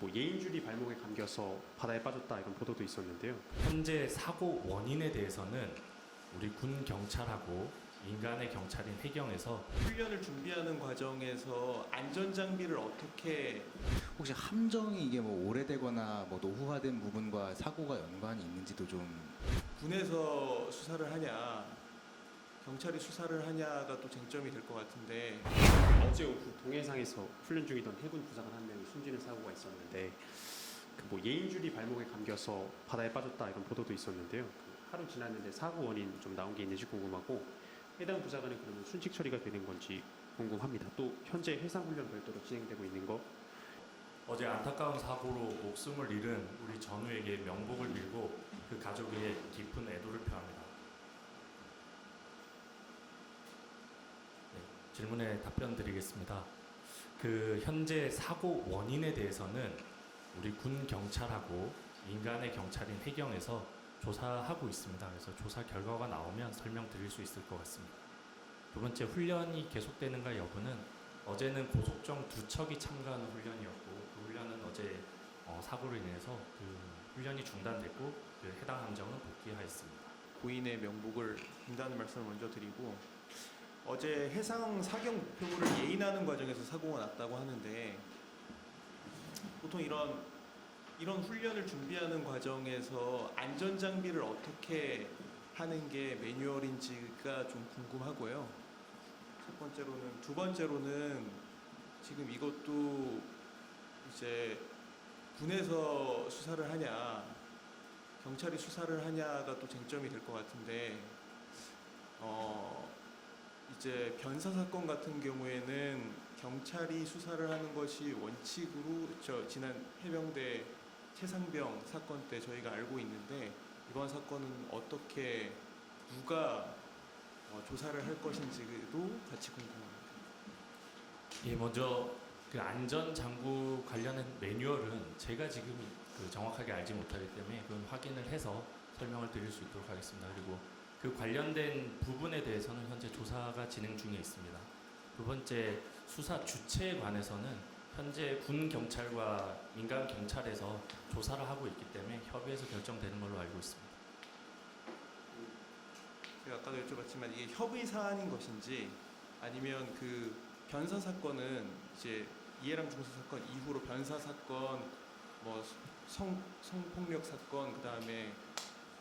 뭐 예인줄이 발목에 감겨서 바다에 빠졌다 이런 보도도 있었는데요. 현재 사고 원인에 대해서는 우리 군 경찰하고 민간의 경찰인 해경에서 훈련을 준비하는 과정에서 안전장비를 어떻게 혹시 함정이 이게 뭐 오래되거나 뭐 노후화된 부분과 사고가 연관이 있는지도 좀. 군에서 수사를 하냐 경찰이 수사를 하냐가 또 쟁점이 될 것 같은데 어제 오후 동해상에서 훈련 중이던 해군 부사관 한 명이 숨지는 사고가 있었는데 그 뭐 예인줄이 발목에 감겨서 바다에 빠졌다 이런 보도도 있었는데요. 하루 지났는데 사고 원인 좀 나온 게 있는지 궁금하고 해당 부사관은 그러면 순직 처리가 되는 건지 궁금합니다. 또 현재 해상 훈련 별도로 진행되고 있는 거 어제 안타까운 사고로 목숨을 잃은 우리 전우에게 명복을 빌고 그 가족의 깊은 애도를 표합니다. 네, 질문에 답변 드리겠습니다. 그 현재 사고 원인에 대해서는 우리 군 경찰하고 민간의 경찰인 해경에서 조사하고 있습니다. 그래서 조사 결과가 나오면 설명드릴 수 있을 것 같습니다. 두 번째, 훈련이 계속되는가 여부는 어제는 고속정 2척이 참가하는 훈련이었고 그 훈련은 어제 사고로 인해서 그 훈련이 중단됐고 그 해당 함정은 복귀하였습니다. 고인의 명복을 빈다는 말씀을 먼저 드리고 어제 해상 사격 목표물을 예인하는 과정에서 사고가 났다고 하는데 보통 이런 훈련을 준비하는 과정에서 안전장비를 어떻게 하는 게 매뉴얼인지가 좀 궁금하고요. 두 번째로는 지금 이것도 이제 군에서 수사를 하냐 경찰이 수사를 하냐가 또 쟁점이 될 것 같은데 이제 변사 사건 같은 경우에는 경찰이 수사를 하는 것이 원칙으로 지난 해병대 최상병 사건 때 저희가 알고 있는데 이번 사건은 어떻게 누가 조사를 할 것인지도 같이 궁금합니다. 예, 먼저 그 안전장구 관련한 매뉴얼은 제가 지금 그 정확하게 알지 못하기 때문에 그건 확인을 해서 설명을 드릴 수 있도록 하겠습니다. 그리고 그 관련된 부분에 대해서는 현재 조사가 진행 중에 있습니다. 두 번째, 수사 주체에 관해서는 현재 군 경찰과 민간 경찰에서 조사를 하고 있기 때문에 협의해서 결정되는 걸로 알고 있습니다. 제가 아까도 여쭤봤지만 이게 협의 사안인 것인지 아니면 그 변사 사건은 이제 이해람 중사 사건 이후로 변사 사건, 뭐 성폭력 사건, 그 다음에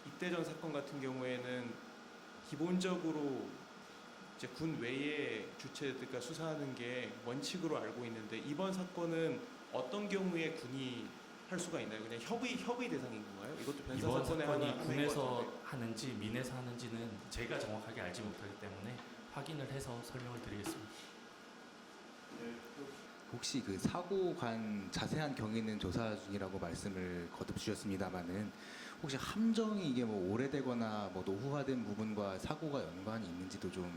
입대전 사건 같은 경우에는 기본적으로 이제 군 외의 주체들과 수사하는 게 원칙으로 알고 있는데 이번 사건은 어떤 경우에 군이 할 수가 있나요? 그냥 협의 대상인 건가요? 이것도 변사 이번 사건의 사건이 하나인 것 군에서 같은데. 하는지 민에서 하는지는 제가 정확하게 알지 못하기 때문에 확인을 해서 설명을 드리겠습니다. 혹시 그 사고 관 자세한 경위는 조사 중이라고 말씀을 거듭 주셨습니다만은 혹시 함정이 이게 뭐 오래되거나 뭐 노후화된 부분과 사고가 연관이 있는지도 좀,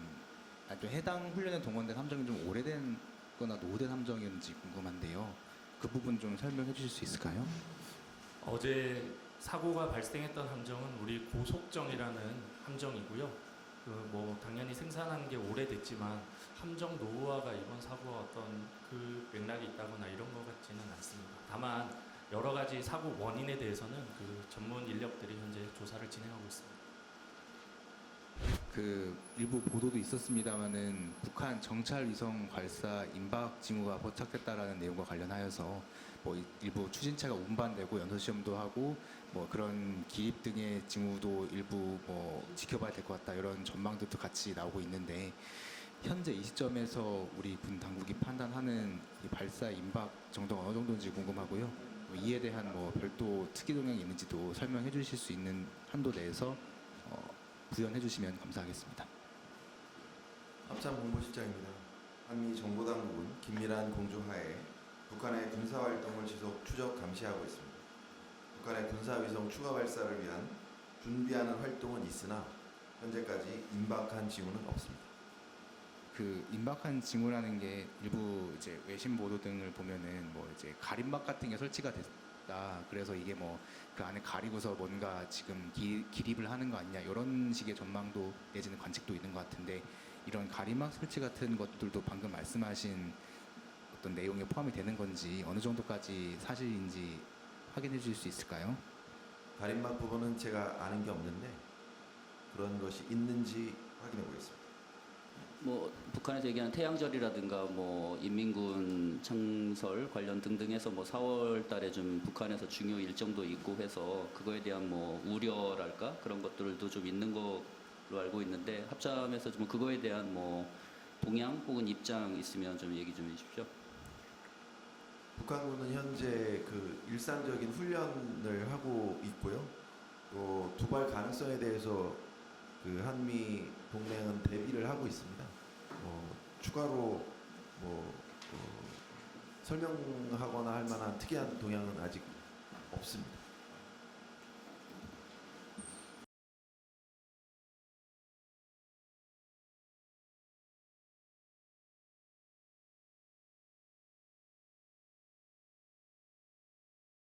아니 좀 해당 훈련에 동원된 함정이 좀 오래된거나 노후된 함정이었는지 궁금한데요. 그 부분 좀 설명해 주실 수 있을까요? 어제 사고가 발생했던 함정은 우리 고속정이라는 함정이고요. 그 뭐 당연히 생산한 게 오래됐지만 함정 노후화가 이번 사고와 어떤 그 맥락이 있다거나 이런 것 같지는 않습니다. 다만 여러 가지 사고 원인에 대해서는 그 전문 인력들이 현재 조사를 진행하고 있습니다. 그 일부 보도도 있었습니다만은 북한 정찰 위성 발사 임박 징후가 포착됐다라는 내용과 관련하여서 뭐 일부 추진체가 운반되고 연소 시험도 하고 뭐 그런 기입 등의 징후도 일부 뭐 지켜봐야 될 것 같다 이런 전망들도 같이 나오고 있는데 현재 이 시점에서 우리 군 당국이 판단하는 이 발사 임박 정도가 어느 정도인지 궁금하고요. 뭐 이에 대한 뭐 별도 특이 동향이 있는지도 설명해 주실 수 있는 한도 내에서 부연해 주시면 감사하겠습니다. 합참본부실장입니다. 한미 정보당국은 긴밀한 공조하에 북한의 군사활동을 지속 추적 감시하고 있습니다. 북한의 군사위성 추가 발사를 위한 준비하는 활동은 있으나 현재까지 임박한 징후는 없습니다. 그 임박한 징후라는 게 일부 이제 외신 보도 등을 보면은 뭐 이제 가림막 같은 게 설치가 됐다. 그래서 이게 뭐 그 안에 가리고서 뭔가 지금 기립을 하는 거 아니냐 이런 식의 전망도 내지는 관측도 있는 것 같은데 이런 가림막 설치 같은 것들도 방금 말씀하신 어떤 내용에 포함이 되는 건지 어느 정도까지 사실인지 확인해 주실 수 있을까요? 가림막 부분은 제가 아는 게 없는데 그런 것이 있는지 확인해 보겠습니다. 뭐 북한에서 얘기하는 태양절이라든가 뭐 인민군 창설 관련 등등해서 뭐 4월 달에 좀 북한에서 중요 일정도 있고 해서 그거에 대한 뭐 우려랄까 그런 것들도 좀 있는 걸로 알고 있는데 합참에서 좀 그거에 대한 뭐 동향 혹은 입장 있으면 좀 얘기 좀 해주십시오. 북한군은 현재 그 일상적인 훈련을 하고 있고요. 또 두발 가능성에 대해서 그 한미 동맹은 대비를 하고 있습니다. 추가로 설명하거나 할 만한 특이한 동향은 아직 없습니다.